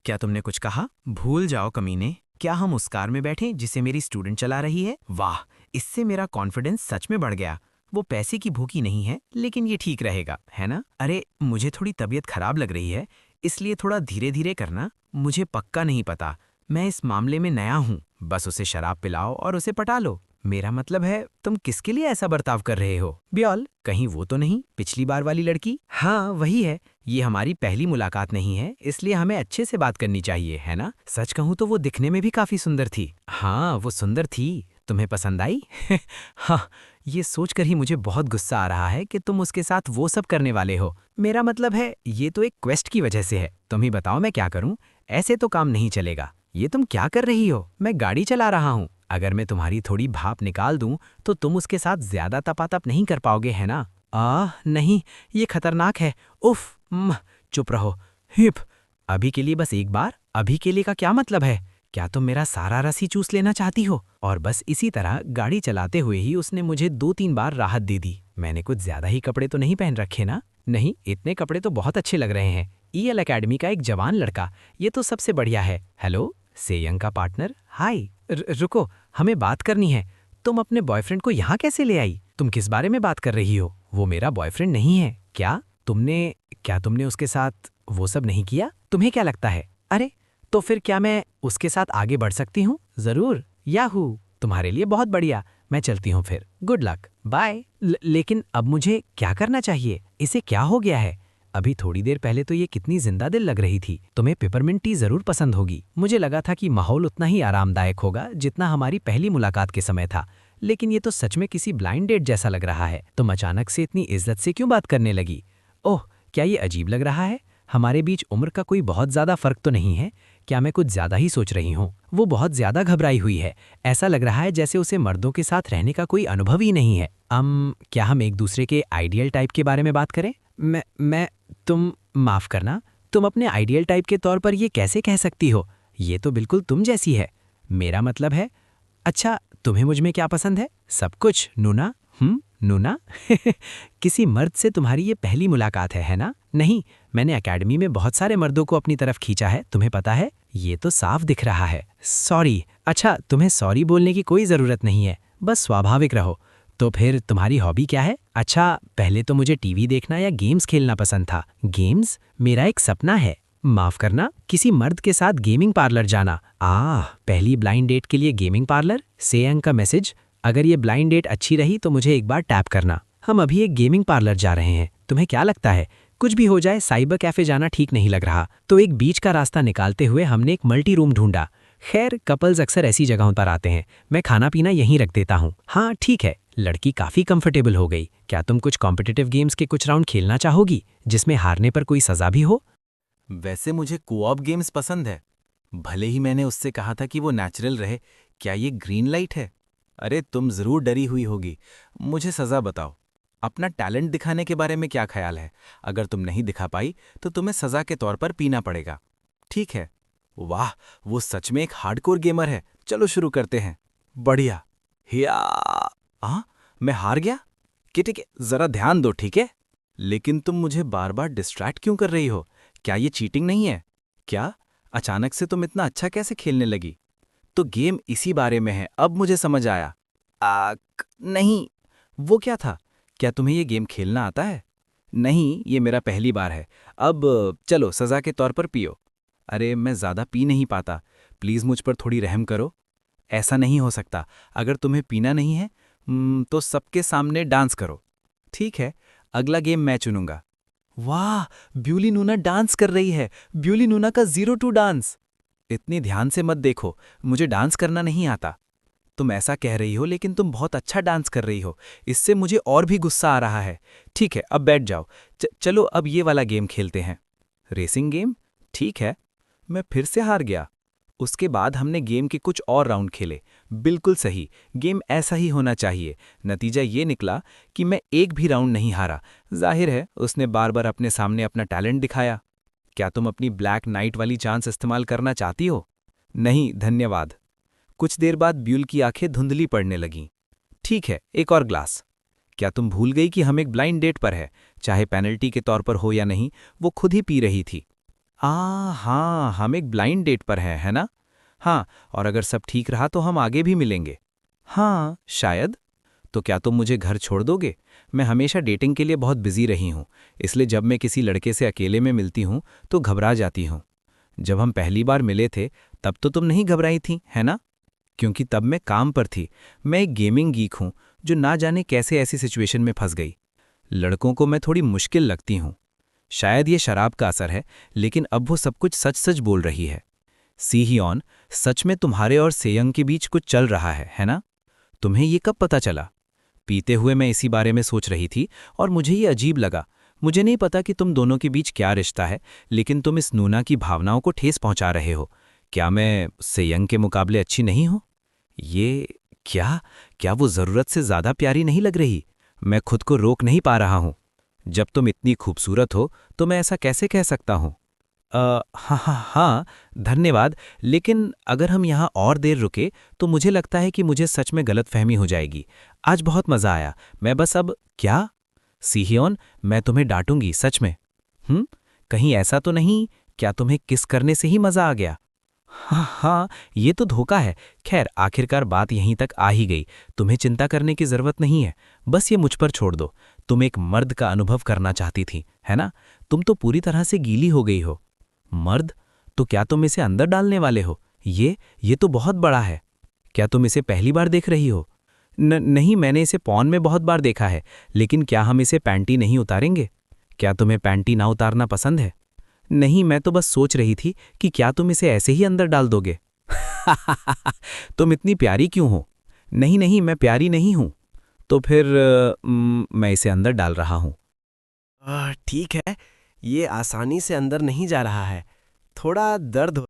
क्या तुमने कुछ कहा? भूल जाओ कमीने। क्या हम उस कार में बैठें जिसे मेरी स्टूडेंट चला रही है? वाह, इससे मेरा कॉन्फिडेंस सच में बढ़ गया। वो पैसे की भूखी नहीं है, लेकिन ये ठीक रहेगा, है ना? अरे, मुझे थोड़ी तबीयत खराब लग रही है, इसलिए थोड़ा धीरे धीरे करना। मुझे पक्का नहीं पता, मैं इस मामले में नया हूँ। बस उसे शराब पिलाओ और उसे पटा लो। मेरा मतलब है, तुम किसके लिए ऐसा बर्ताव कर रहे हो? ब्योल, कहीं वो तो नहीं पिछली बार वाली लड़की? हाँ, वही है। ये हमारी पहली मुलाकात नहीं है, इसलिए हमें अच्छे से बात करनी चाहिए, है ना? सच कहूँ तो वो दिखने में भी काफी सुंदर थी। हाँ, वो सुंदर थी। तुम्हें पसंद आई? हाँ, ये सोचकर ही मुझे बहुत गुस्सा आ रहा है कि तुम उसके साथ वो सब करने वाले हो। मेरा मतलब है, ये तो एक क्वेस्ट की वजह से है। तुम ही बताओ मैं क्या करूं? ऐसे तो काम नहीं चलेगा। ये तुम क्या कर रही हो? मैं गाड़ी चला रहा हूँ। अगर मैं तुम्हारी थोड़ी भाप निकाल दूं, तो तुम उसके साथ ज्यादा तपातप नहीं कर पाओगे, है ना? नहीं, ये खतरनाक है। उफ, चुप रहो। हिप, अभी के लिए बस एक बार। अभी के लिए का क्या मतलब है? क्या तुम मेरा सारा रस ही चूस लेना चाहती हो? और बस इसी तरह गाड़ी चलाते हुए ही उसने मुझे 2-3 बार राहत दे दी। मैंने कुछ ज्यादा ही कपड़े तो नहीं पहन रखे ना? नहीं, इतने कपड़े तो बहुत अच्छे लग रहे हैं। ईएल एकेडमी का एक जवान लड़का, ये तो सबसे बढ़िया है। हेलो, सेयंग का पार्टनर। हाय, रुको, हमें बात करनी है। तुम अपने बॉयफ्रेंड को यहाँ कैसे ले आई? तुम किस बारे में बात कर रही हो? वो मेरा बॉयफ्रेंड नहीं है। क्या तुमने उसके साथ वो सब नहीं किया? तुम्हें क्या लगता है? अरे, तो फिर क्या मैं उसके साथ आगे बढ़ सकती हूँ? जरूर। याहू, तुम्हारे लिए बहुत बढ़िया। मैं चलती हूँ फिर। Good luck, bye. लेकिन अब मुझे क्या करना चाहिए? इसे क्या हो गया है? अभी थोड़ी देर पहले तो ये कितनी जिंदा दिल लग रही थी। तुम्हें पेपरमिंट टी जरूर पसंद होगी। मुझे लगा था कि माहौल उतना ही आरामदायक होगा जितना हमारी पहली मुलाकात के समय था, लेकिन ये तो सच में किसी ब्लाइंड डेट जैसा लग रहा है। तुम अचानक से इतनी इज्जत से क्यों बात करने लगी? ओह, क्या ये अजीब लग रहा है? हमारे बीच उम्र का कोई बहुत ज्यादा फर्क तो नहीं है। क्या मैं कुछ ज्यादा ही सोच रही हूँ? वो बहुत ज्यादा घबराई हुई है। ऐसा लग रहा है जैसे उसे मर्दों के साथ रहने का कोई अनुभव ही नहीं है। क्या हम एक दूसरे के आइडियल टाइप के बारे में बात करें? मैं तुम माफ करना, तुम अपने आइडियल टाइप के तौर पर ये कैसे कह सकती हो? ये तो बिल्कुल तुम जैसी है। मेरा मतलब है, अच्छा, तुम्हें मुझ में क्या पसंद है? सब कुछ, नूना। नूना? किसी मर्द से तुम्हारी ये पहली मुलाकात है ना? नहीं, मैंने एकेडमी में बहुत सारे मर्दों को अपनी तरफ खींचा है, तुम्हें पता है? ये तो साफ दिख रहा है। सॉरी। अच्छा, तुम्हें सॉरी बोलने की कोई ज़रूरत नहीं है, बस स्वाभाविक रहो। तो फिर तुम्हारी हॉबी क्या है? अच्छा, पहले तो मुझे टीवी देखना या गेम्स खेलना पसंद था। गेम्स मेरा एक सपना है। माफ करना, किसी मर्द के साथ गेमिंग पार्लर जाना। पहली ब्लाइंड डेट के लिए गेमिंग पार्लर? सेयंग का मैसेज। अगर ये ब्लाइंड डेट अच्छी रही तो मुझे एक बार टैप करना। हम अभी एक गेमिंग पार्लर जा रहे हैं। तुम्हें क्या लगता है? कुछ भी हो जाए, साइबर कैफे जाना ठीक नहीं लग रहा। तो एक बीच का रास्ता निकालते हुए हमने एक मल्टी रूम ढूंढा। खैर, कपल्स अक्सर ऐसी जगहों पर आते हैं। मैं खाना पीना यहीं रख देता हूँ। हाँ, ठीक है। लड़की काफी कंफर्टेबल हो गई। क्या तुम कुछ कॉम्पिटिटिव गेम्स के कुछ राउंड खेलना चाहोगी, जिसमें हारने पर कोई सजा भी हो? वैसे मुझे कोऑप गेम्स पसंद है। भले ही मैंने उससे कहा था कि वो नेचुरल रहे। क्या ये ग्रीन लाइट है? अरे तुम जरूर डरी हुई होगी। मुझे सजा बताओ। अपना टैलेंट दिखाने के बारे में क्या ख्याल है? अगर तुम नहीं दिखा पाई तो तुम्हें सजा के तौर पर पीना पड़ेगा। ठीक है। वाह, वो सच में एक हार्डकोर गेमर है। चलो शुरू करते हैं। बढ़िया। हिया। मैं हार गया? ठीक है, जरा ध्यान दो, ठीक है? लेकिन तुम मुझे बार बार डिस्ट्रैक्ट क्यों कर रही हो? क्या ये चीटिंग नहीं है? क्या अचानक से तुम इतना अच्छा कैसे खेलने लगी? तो गेम इसी बारे में है, अब मुझे समझ आया। नहीं। वो क्या था? क्या तुम्हें ये गेम खेलना आता है? नहीं, ये मेरा पहली बार है। अब चलो सजा के तौर पर पियो। अरे मैं ज्यादा पी नहीं पाता। प्लीज मुझ पर थोड़ी रहम करो। ऐसा नहीं हो सकता। अगर तुम्हें पीना नहीं है, तो सबके सामने डांस करो। ठीक है, अगला गेम मैं चुनूंगा। वाह, ब्यूली नूना डांस कर रही है। ब्यूली नूना का 0 टू डांस। इतनी ध्यान से मत देखो, मुझे डांस करना नहीं आता। तुम ऐसा कह रही हो, लेकिन तुम बहुत अच्छा डांस कर रही हो। इससे मुझे और भी गुस्सा आ रहा है। ठीक है, अब बैठ जाओ। चलो अब ये वाला गेम खेलते हैं। Racing game? ठीक है। मैं फिर से हार गया। उसके बाद हमने गेम के कुछ और राउंड खेले। बिल्कुल सही, गेम ऐसा ही होना चाहिए। नतीजा ये निकला कि मैं एक भी राउंड नहीं हारा। जाहिर है उसने बार बार अपने सामने अपना टैलेंट दिखाया। क्या तुम अपनी ब्लैक नाइट वाली चांस इस्तेमाल करना चाहती हो? नहीं, धन्यवाद। कुछ देर बाद ब्यूल की आंखें धुंधली पड़ने लगीं। ठीक है, एक और ग्लास। क्या तुम भूल गई कि हम एक ब्लाइंड डेट पर है? चाहे पेनल्टी के तौर पर हो या नहीं, वो खुद ही पी रही थी। हाँ, हम एक ब्लाइंड डेट पर हैं, है ना? हाँ, और अगर सब ठीक रहा तो हम आगे भी मिलेंगे। हाँ, शायद। तो क्या तुम मुझे घर छोड़ दोगे? मैं हमेशा डेटिंग के लिए बहुत बिजी रही हूँ, इसलिए जब मैं किसी लड़के से अकेले में मिलती हूँ तो घबरा जाती हूँ। जब हम पहली बार मिले थे तब तो तुम नहीं घबराई थी, है ना? क्योंकि तब मैं काम पर थी। मैं एक गेमिंग गीक हूँ जो ना जाने कैसे ऐसी सिचुएशन में फंस गई। लड़कों को मैं थोड़ी मुश्किल लगती हूँ। शायद ये शराब का असर है, लेकिन अब वो सब कुछ सच सच बोल रही है। सी हियॉन, सच में तुम्हारे और सेयंग के बीच कुछ चल रहा है ना? तुम्हें ये कब पता चला? पीते हुए मैं इसी बारे में सोच रही थी और मुझे ये अजीब लगा। मुझे नहीं पता कि तुम दोनों के बीच क्या रिश्ता है, लेकिन तुम इस नूना की भावनाओं को ठेस पहुंचा रहे हो। क्या मैं सेयंग के मुकाबले अच्छी नहीं हूं? ये क्या क्या वो जरूरत से ज्यादा प्यारी नहीं लग रही? मैं खुद को रोक नहीं पा रहा हूं। जब तुम इतनी खूबसूरत हो तो मैं ऐसा कैसे कह सकता हूं? हाँ हाँ हाँ, धन्यवाद। लेकिन अगर हम यहाँ और देर रुके तो मुझे लगता है कि मुझे सच में गलतफहमी हो जाएगी। आज बहुत मज़ा आया। मैं बस अब क्या? सीहियोन, मैं तुम्हें डांटूंगी सच में। कहीं ऐसा तो नहीं? क्या तुम्हें किस करने से ही मज़ा आ गया? हाँ हाँ, ये तो धोखा है। खैर, आखिरकार बात यहीं तक आ ही गई। तुम्हें चिंता करने की ज़रूरत नहीं है। बस ये मुझ पर छोड़ दो। तुम एक मर्द का अनुभव करना चाहती थी, है ना? तुम तो पूरी तरह से गीली हो गई हो। मर्द? तो क्या तुम इसे अंदर डालने वाले हो? ये तो बहुत बड़ा है। क्या तुम इसे पहली बार देख रही हो? नहीं, मैंने इसे पॉन में बहुत बार देखा है, लेकिन क्या हम इसे पैंटी नहीं उतारेंगे? क्या तुम्हें पैंटी ना उतारना पसंद है? नहीं, मैं तो बस सोच रही थी कि क्या तुम इसे ऐसे ही अंदर डाल दोगे? तुम इतनी प्यारी क्यों हो? नहीं नहीं, मैं प्यारी नहीं हूं। तो फिर मैं इसे अंदर डाल रहा हूं। ठीक है, ये आसानी से अंदर नहीं जा रहा है। थोड़ा दर्द हो